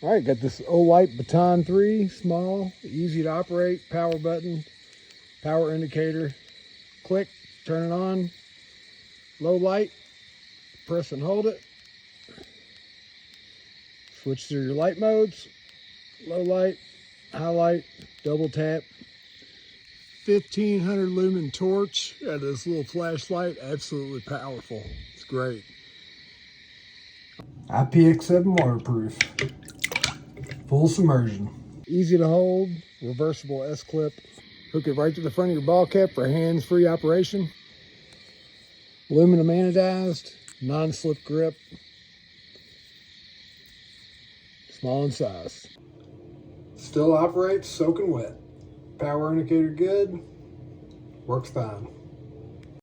All right, got this Olight Baton 3, small, easy to operate, power button, power indicator, click, turn it on, low light, press and hold it, switch through your light modes, low light, high light, double tap, 1500 lumen torch, and this little flashlight, absolutely powerful, it's great. IPX7 waterproof. Full submersion. Easy to hold, reversible S-clip. Hook it right to the front of your ball cap for hands-free operation. Aluminum anodized, non-slip grip. Small in size. Still operates soaking wet. Power indicator good. Works fine.